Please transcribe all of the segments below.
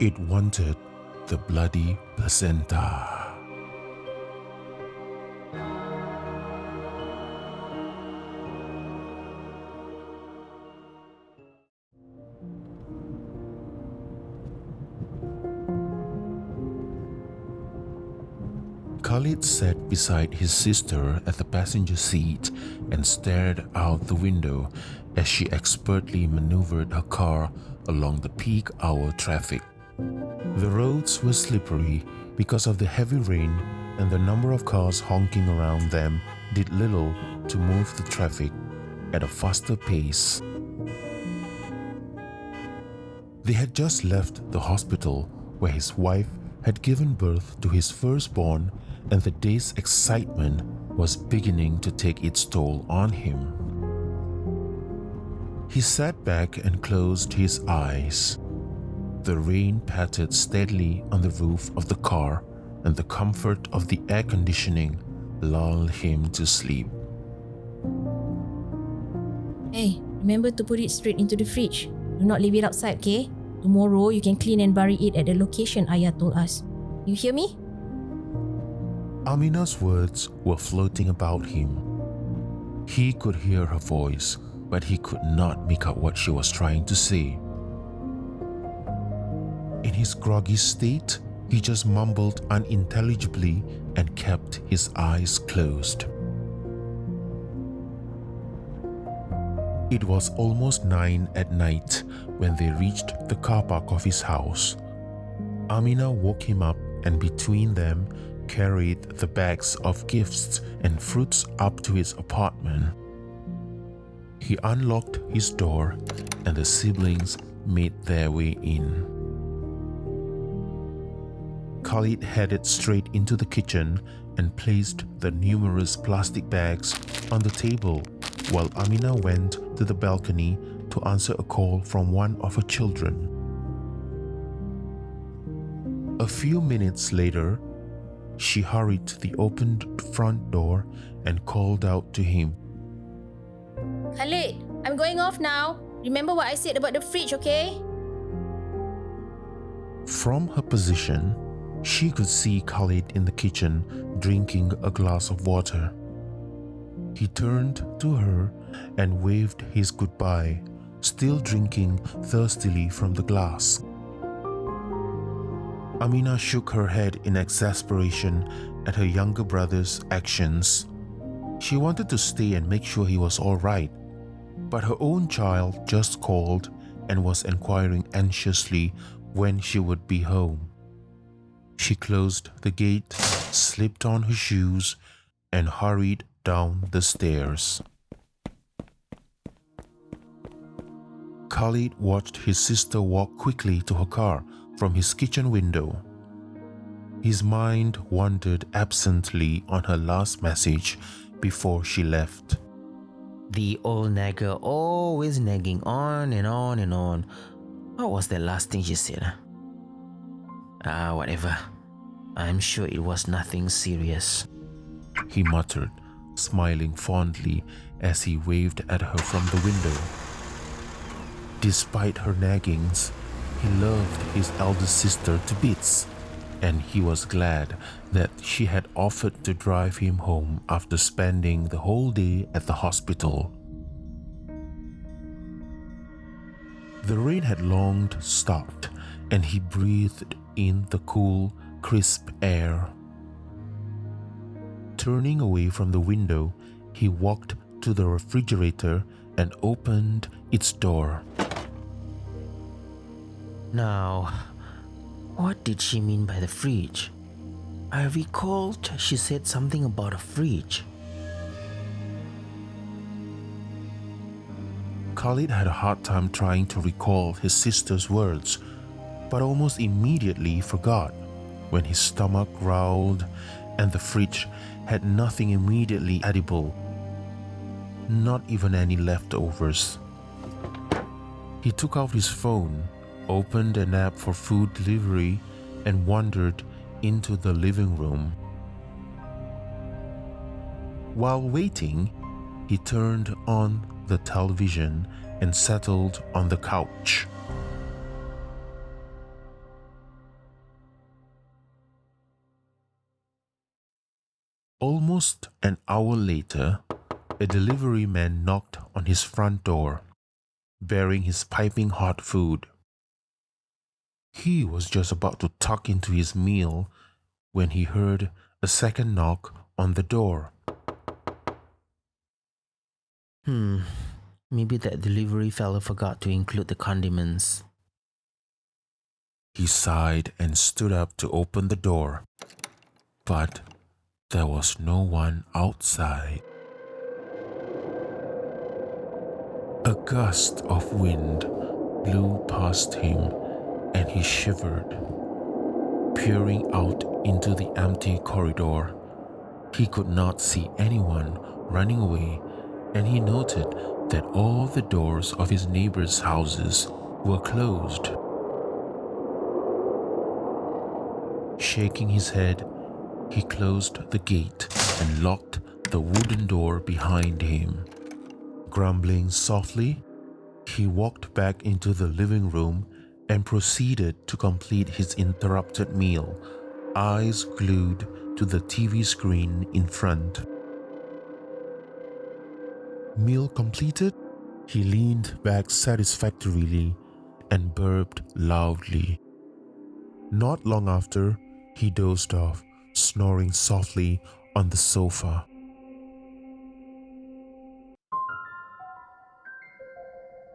It wanted the bloody placenta. Khalid sat beside his sister at the passenger seat and stared out the window as she expertly maneuvered her car along the peak hour traffic. The roads were slippery because of the heavy rain, and the number of cars honking around them did little to move the traffic at a faster pace. They had just left the hospital where his wife had given birth to his firstborn, and the day's excitement was beginning to take its toll on him. He sat back and closed his eyes. The rain pattered steadily on the roof of the car, and the comfort of the air conditioning lulled him to sleep. Hey, remember to put it straight into the fridge. Do not leave it outside, okay? Tomorrow you can clean and bury it at the location Ayah told us. You hear me? Amina's words were floating about him. He could hear her voice, but he could not make out what she was trying to say. In his groggy state, he just mumbled unintelligibly and kept his eyes closed. It was almost 9 at night when they reached the car park of his house. Amina woke him up and between them carried the bags of gifts and fruits up to his apartment. He unlocked his door and the siblings made their way in. Khalid headed straight into the kitchen and placed the numerous plastic bags on the table while Amina went to the balcony to answer a call from one of her children. A few minutes later, she hurried to the opened front door and called out to him. Khalid, I'm going off now. Remember what I said about the fridge, okay? From her position, she could see Khalid in the kitchen drinking a glass of water. He turned to her and waved his goodbye, still drinking thirstily from the glass. Amina shook her head in exasperation at her younger brother's actions. She wanted to stay and make sure he was all right, but her own child just called and was inquiring anxiously when she would be home. She closed the gate, slipped on her shoes, and hurried down the stairs. Khalid watched his sister walk quickly to her car from his kitchen window. His mind wandered absently on her last message before she left. The old nagger always nagging on and on and on. What was the last thing she said? Whatever. I'm sure it was nothing serious. He muttered, smiling fondly as he waved at her from the window. Despite her naggings, he loved his eldest sister to bits, and he was glad that she had offered to drive him home after spending the whole day at the hospital. The rain had long stopped, and he breathed in the cool, crisp air. Turning away from the window, he walked to the refrigerator and opened its door. Now, what did she mean by the fridge? I recalled she said something about a fridge. Khalid had a hard time trying to recall his sister's words, but almost immediately forgot when his stomach growled and the fridge had nothing immediately edible, not even any leftovers. He took out his phone, opened an app for food delivery, and wandered into the living room. While waiting, he turned on the television and settled on the couch. Almost an hour later, a delivery man knocked on his front door, bearing his piping hot food. He was just about to tuck into his meal when he heard a second knock on the door. Maybe that delivery fella forgot to include the condiments. He sighed and stood up to open the door, but there was no one outside. A gust of wind blew past him and he shivered. Peering out into the empty corridor, he could not see anyone running away, and he noted that all the doors of his neighbors' houses were closed. Shaking his head, he closed the gate and locked the wooden door behind him. Grumbling softly, he walked back into the living room and proceeded to complete his interrupted meal, eyes glued to the TV screen in front. Meal completed, he leaned back satisfactorily and burped loudly. Not long after, he dozed off, snoring softly on the sofa.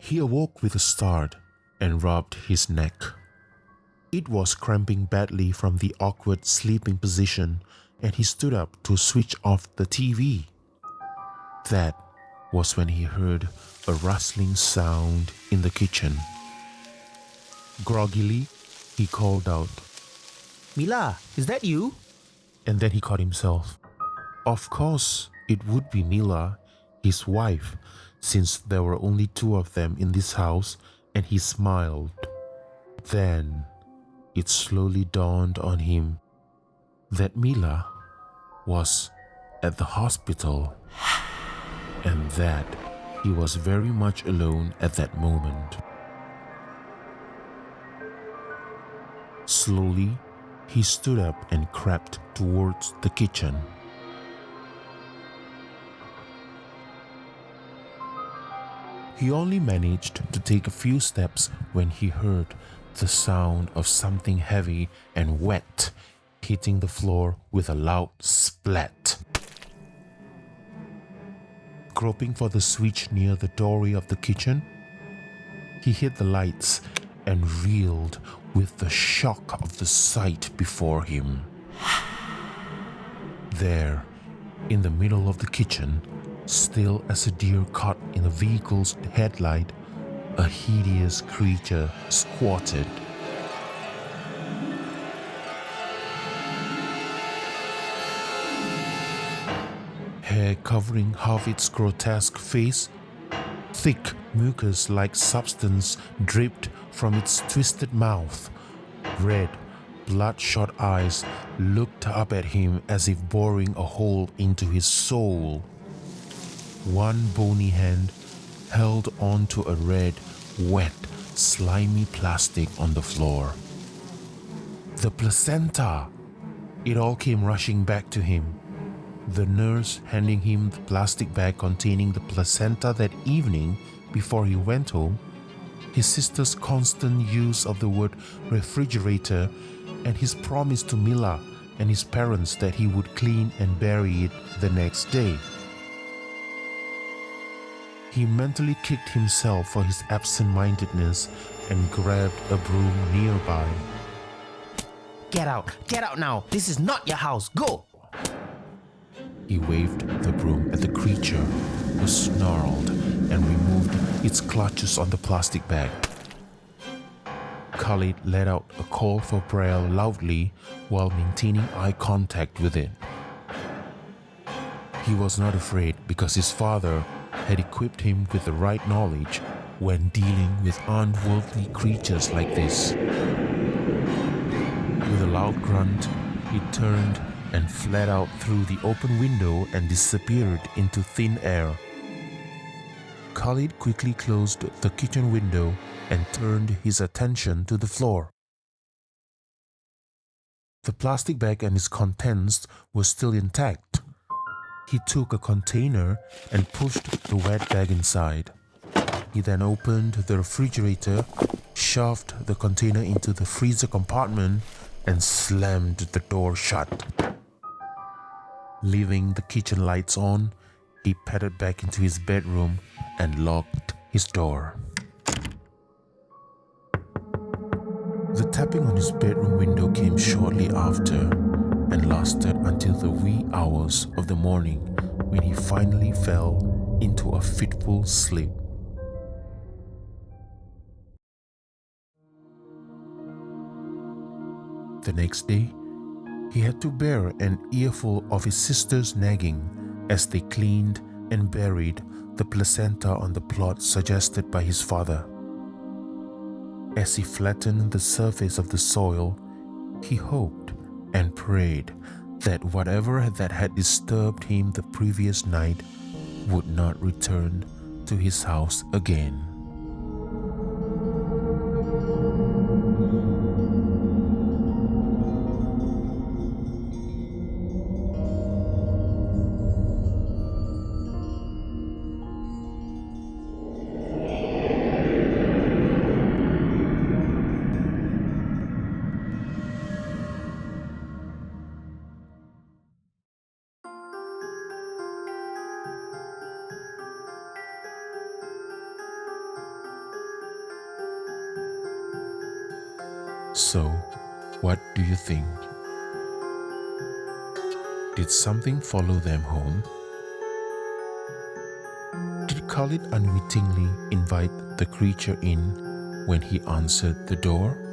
He awoke with a start and rubbed his neck. It was cramping badly from the awkward sleeping position, and he stood up to switch off the TV. That was when he heard a rustling sound in the kitchen. Groggily, he called out, Milah, is that you? and then he caught himself. Of course, it would be Milah, his wife, since there were only two of them in this house, and he smiled. Then it slowly dawned on him that Milah was at the hospital, and that he was very much alone at that moment. Slowly, he stood up and crept towards the kitchen. He only managed to take a few steps when he heard the sound of something heavy and wet hitting the floor with a loud splat. Groping for the switch near the doorway of the kitchen, he hit the lights and reeled with the shock of the sight before him. There, in the middle of the kitchen, still as a deer caught in a vehicle's headlight, a hideous creature squatted. Hair covering half its grotesque face, thick mucus-like substance dripped from its twisted mouth. Red, bloodshot eyes looked up at him as if boring a hole into his soul. One bony hand held onto a red, wet, slimy plastic on the floor. The placenta! It all came rushing back to him. The nurse handing him the plastic bag containing the placenta that evening before he went home, his sister's constant use of the word refrigerator, and his promise to Milah and his parents that he would clean and bury it the next day. He mentally kicked himself for his absent-mindedness and grabbed a broom nearby. Get out now. This is not your house. Go! He waved the broom at the creature, who snarled and removed its clutches on the plastic bag. Khalid let out a call for prayer loudly while maintaining eye contact with it. He was not afraid because his father had equipped him with the right knowledge when dealing with unworldly creatures like this. With a loud grunt, he turned and fled out through the open window and disappeared into thin air. Khalid quickly closed the kitchen window and turned his attention to the floor. The plastic bag and its contents were still intact, He took a container and pushed the wet bag inside. He then opened the refrigerator, shoved the container into the freezer compartment, and slammed the door shut. Leaving the kitchen lights on, he padded back into his bedroom and locked his door. The tapping on his bedroom window came shortly after and lasted until the wee hours of the morning, when he finally fell into a fitful sleep. The next day, he had to bear an earful of his sister's nagging as they cleaned and buried the placenta on the plot suggested by his father. As he flattened the surface of the soil, he hoped and prayed that whatever that had disturbed him the previous night would not return to his house again. So, what do you think? Did something follow them home? Did Khalid unwittingly invite the creature in when he answered the door?